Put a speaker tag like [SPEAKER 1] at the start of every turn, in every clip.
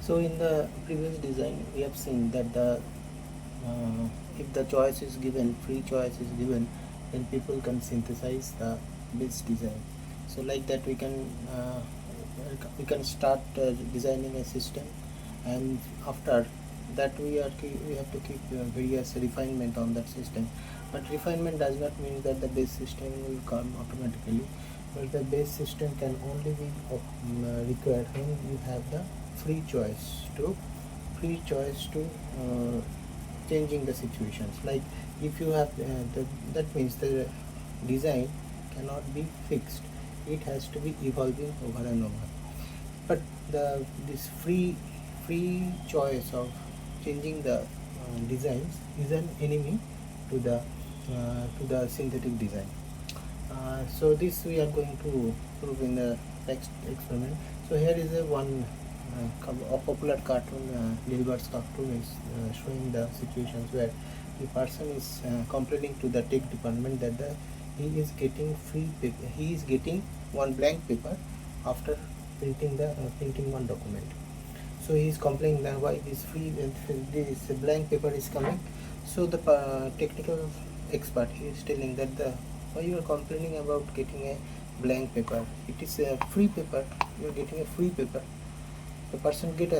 [SPEAKER 1] So in the previous design we have seen that if the choice is given, free choice is given, then people can synthesize the base design. So like that we can start designing a system, and after that we have to keep various refinement on that system. But refinement does not mean that the base system will come automatically, but the base system can only be required when you have the free choice to free choice to changing the situations. Like if you have that means the design cannot be fixed, it has to be evolving over and over. But this free choice of changing the designs is an enemy to the synthetic design. So this we are going to prove in the next experiment. So here is a popular cartoon, Dilbert's cartoon is showing the situations where the person is complaining to the tech department that he is getting free paper, he is getting one blank paper after printing one document. So he is complaining that why this blank paper is coming. So the technical expert, he is telling that why you are complaining about getting a blank paper, it is a free paper, you are getting a free paper. The person get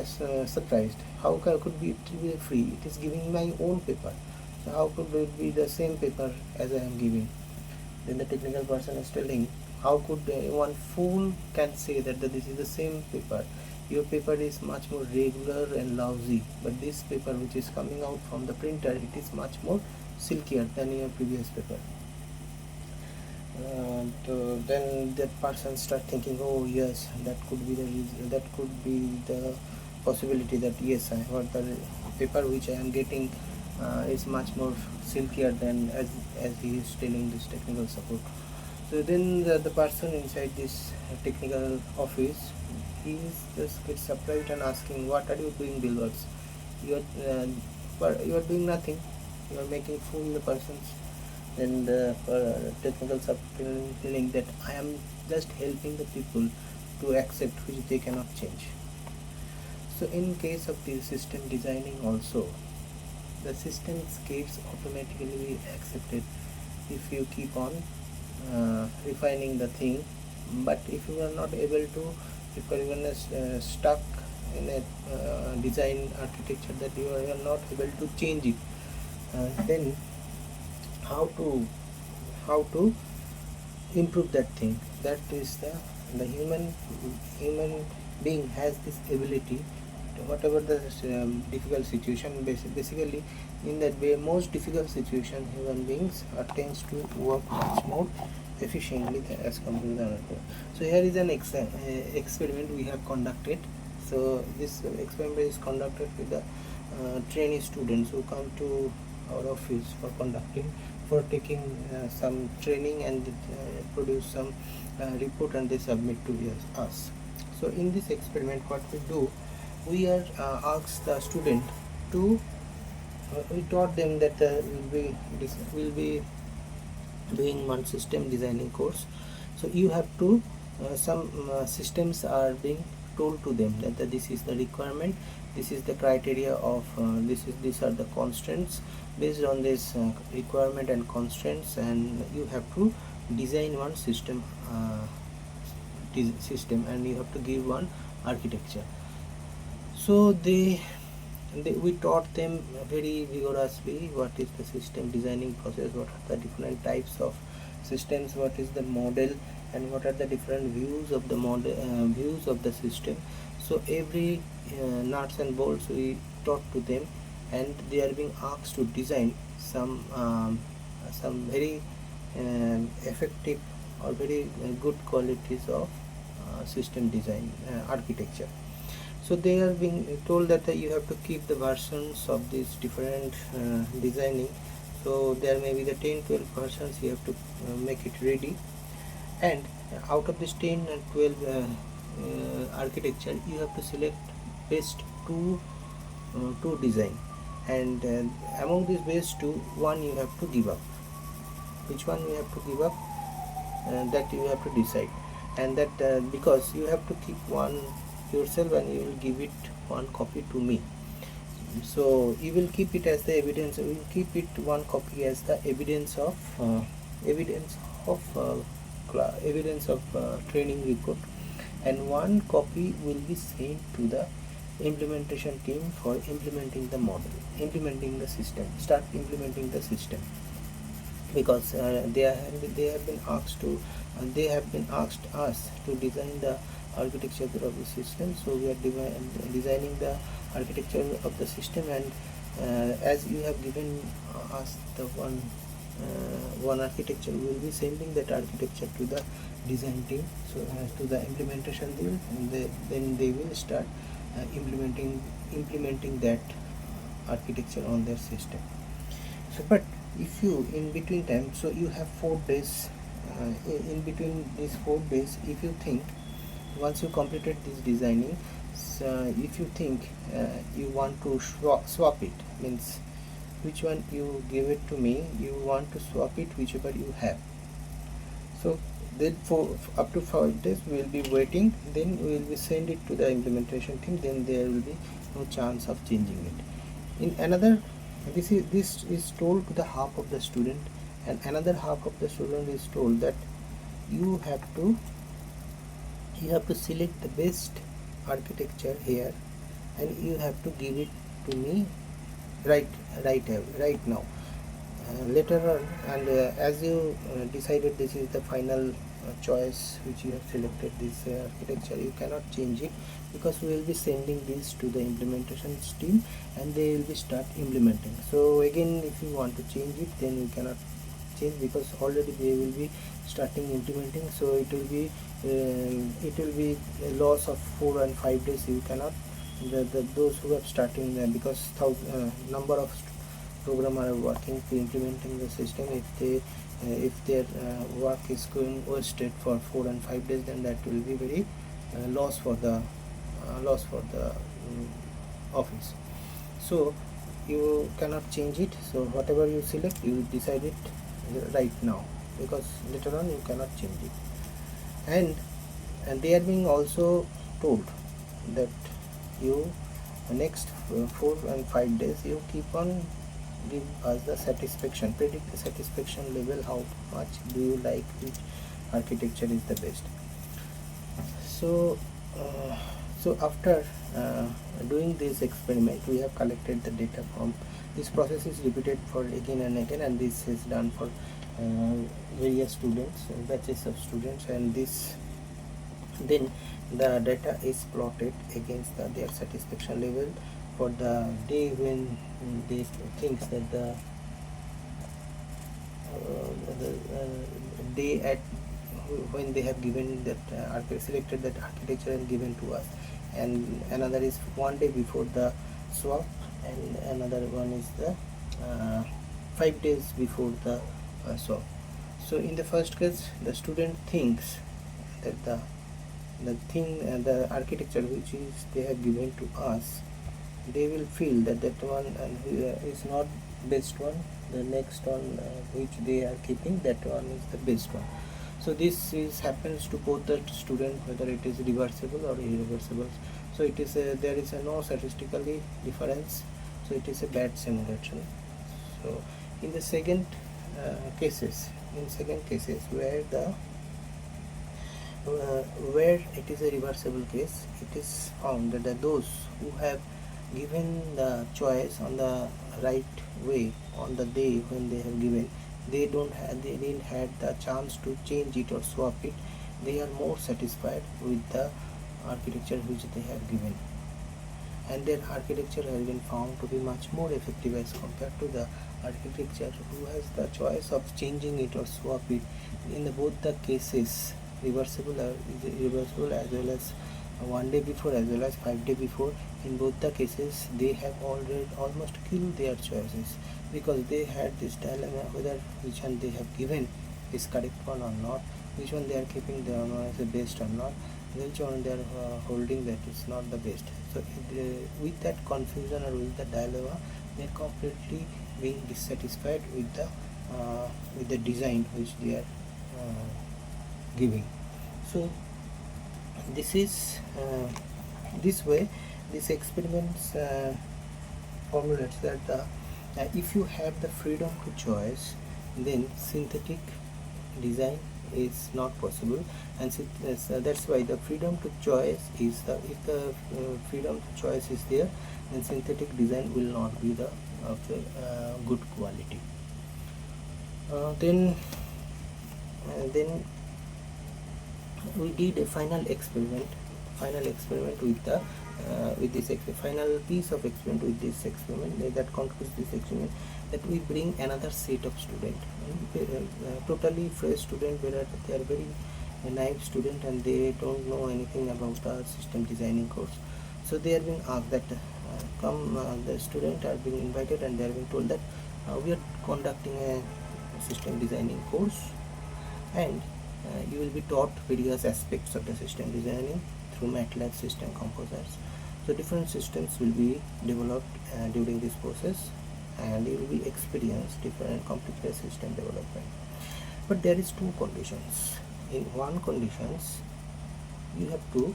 [SPEAKER 1] surprised, how could be it be free, it is giving my own paper, so how could it be the same paper as I am giving. Then the technical person is telling, how could one fool can say that this is the same paper, your paper is much more regular and lousy, but this paper which is coming out from the printer, it is much more silkier than your previous paper. Then that person start thinking, oh yes, that could be the reason, that could be the possibility that yes, I heard the paper which I am getting is much more silkier than as he is telling this technical support. So then the person inside this technical office, he is just gets surprised and asking, what are you doing, Billboards? You are doing nothing, you are making fool the persons. Then the technical support feeling that I am just helping the people to accept which they cannot change. So in case of the system designing also, the systems gets automatically accepted if you keep on refining the thing. But if you are not able to, if you are even stuck in a design architecture that you are not able to change it, then how to improve that thing. That is the human being has this ability to whatever the difficult situation, basically in that way most difficult situation, human beings tends to work much more efficiently as compared to the other. So here is an experiment we have conducted. So this experiment is conducted with the trainee students who come to our office for taking some training and produce some report, and they submit to us. So in this experiment what we do, we are asked the student to we taught them that will be doing one system designing course. So you have to some systems are being told to them that this is the requirement, this is the criteria of these are the constraints. Based on this requirement and constraints, and you have to design one system and you have to give one architecture. So we taught them very vigorously what is the system designing process, what are the different types of systems, what is the model, and what are the different views of the model, views of the system. So every nuts and bolts we taught to them, and they are being asked to design some very effective or very good qualities of system design architecture. So they are being told that you have to keep the versions of these different designing. So there may be the 10-12 versions, you have to make it ready, and out of this 10 and 12 architecture, you have to select best two design, and among these best two, one you have to give up. Which one you have to give up, that you have to decide. And that because you have to keep one yourself and you will give it one copy to me. So you will keep it as the evidence, you will keep it one copy as the evidence of evidence of evidence of training report, and one copy will be sent to the implementation team for implementing the model, implementing the system, start implementing the system. Because they have been asked to they have been asked us to design the architecture of the system. So we are designing the architecture of the system, and as you have given us the one architecture, we will be sending that architecture to the design team, so to the implementation team, and then they will start implementing that architecture on their system. So but if you in between time, so you have 4 days, in between these 4 days, if you think, once you completed this designing, so if you think you want to swap it, means which one you give it to me, you want to swap it whichever you have. So then for up to 5 days we will be waiting, then we will be send it to the implementation team, then there will be no chance of changing it. In another, this is told to the half of the student, and another half of the student is told that you have to select the best architecture here, and you have to give it to me right now. Later on, and as you decided this is the final choice which you have selected, this architecture, you cannot change it, because we will be sending this to the implementation team and they will be start implementing. So again, if you want to change it, then you cannot change, because already they will be starting implementing. So it will be a loss of 4 and 5 days. You cannot, those who have starting because number of programmer are working to implementing the system, if their work is going wasted for 4 and 5 days, then that will be very loss for the office. So you cannot change it. So whatever you select, you decide it right now, because later on you cannot change it. And they are being also told that you next 4 and 5 days you keep on give us the satisfaction, predict the satisfaction level, how much do you like, which architecture is the best. So after doing this experiment, we have collected the data from this. Process is repeated for again and again, and this is done for various students, batches of students, and then the data is plotted against their satisfaction level for the day when they thinks that the day at when they have given that selected that architecture and given to us, and another is 1 day before the swap, and another one is the 5 days before the swap. So in the first case, the student thinks that the architecture which is they have given to us, they will feel that one is not best one, the next one which they are keeping, that one is the best one. So this happens to both the student, whether it is reversible or irreversible. So it is there is no statistically difference, so it is a bad simulation. So in the second cases where it is a reversible case, it is found that those who have given the choice on the right way on the day when they have given, they didn't had the chance to change it or swap it. They are more satisfied with the architecture which they have given, and their architecture has been found to be much more effective as compared to the architecture who has the choice of changing it or swap it. In both the cases, reversible or irreversible, as well as 1 day before as well as 5 day before, in both the cases they have already almost killed their choices, because they had this dilemma whether which one they have given is correct one or not, which one they are keeping the one as the best or not, which one they are holding that is not the best. So with that confusion or with the dilemma, they are completely being dissatisfied with the design which they are giving. So this is This way, this experiments formulates that if you have the freedom to choice, then synthetic design is not possible, and that's why the freedom to choice is the, if the freedom to choice is there, then synthetic design will not be the of the good quality. Then we did a final experiment with the final piece of experiment with this experiment that concludes this experiment, that we bring another set of student, totally fresh student, where they are very naive student and they don't know anything about the system designing course. So they are being asked that the student are being invited and they are being told that we are conducting a system designing course, and you will be taught various aspects of the system designing through MATLAB system composers. So different systems will be developed during this process, and you will be experience different complicated system development. But there is two conditions. In one conditions, you have to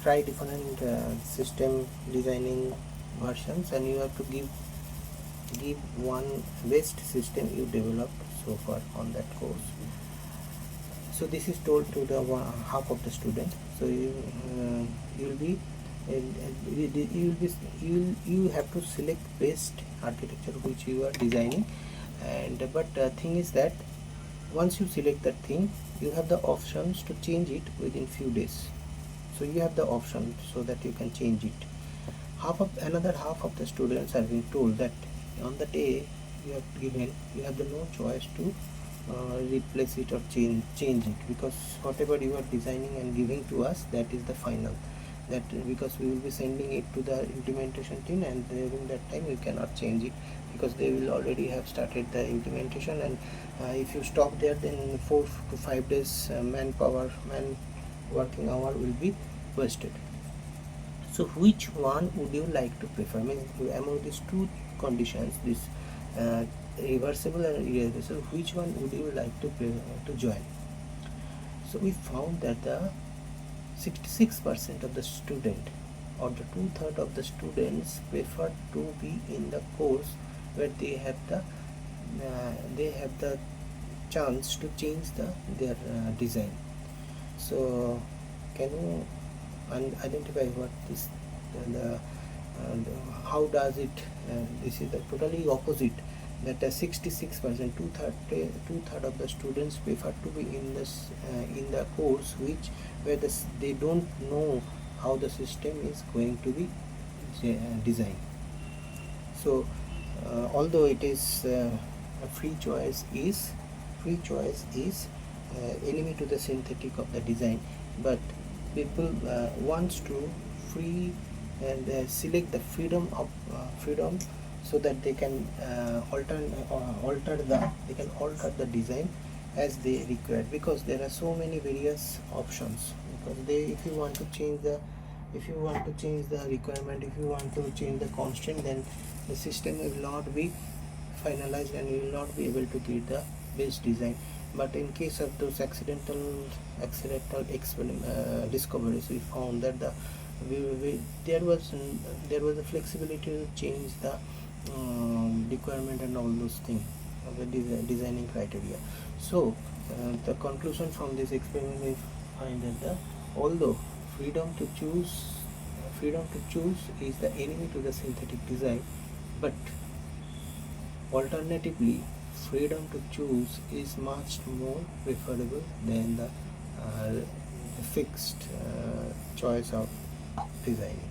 [SPEAKER 1] try different system designing versions, and you have to give one best system you developed so far on that course. So this is told to the half of the student. So you have to select best architecture which you are designing, and but thing is that once you select that thing, you have the options to change it within few days. So you have the option so that you can change it. Another half of the students are being told that on the day you have the no choice to replace it or change it, because whatever you are designing and giving to us, that is the final. That because we will be sending it to the implementation team, and during that time we cannot change it, because they will already have started the implementation, and if you stop there, then 4 to 5 days man working hour will be wasted. So which one would you like to prefer? Among these two conditions, this reversible and irreversible, which one would you like to join? So we found that the 66% of the student, or the 2/3 of the students, prefer to be in the course where they have the chance to change their design. So can you identify what this how does it? This is the totally opposite. That 66%, two-third of the students prefer to be in the course where they don't know how the system is going to be designed. So although it is free choice is enemy to the synthetic of the design, but people wants to free and select the freedom, so that they can alter the design as they require, because there are so many various options. Because if you want to change the requirement, if you want to change the constraint, then the system will not be finalized and you will not be able to get the best design. But in case of those accidental discoveries, we found that there was a flexibility to change the requirement and all those things of the designing criteria. So the conclusion from this experiment, we find that although freedom to choose is the enemy to the synthetic design, but alternatively, freedom to choose is much more preferable than the fixed choice of designing.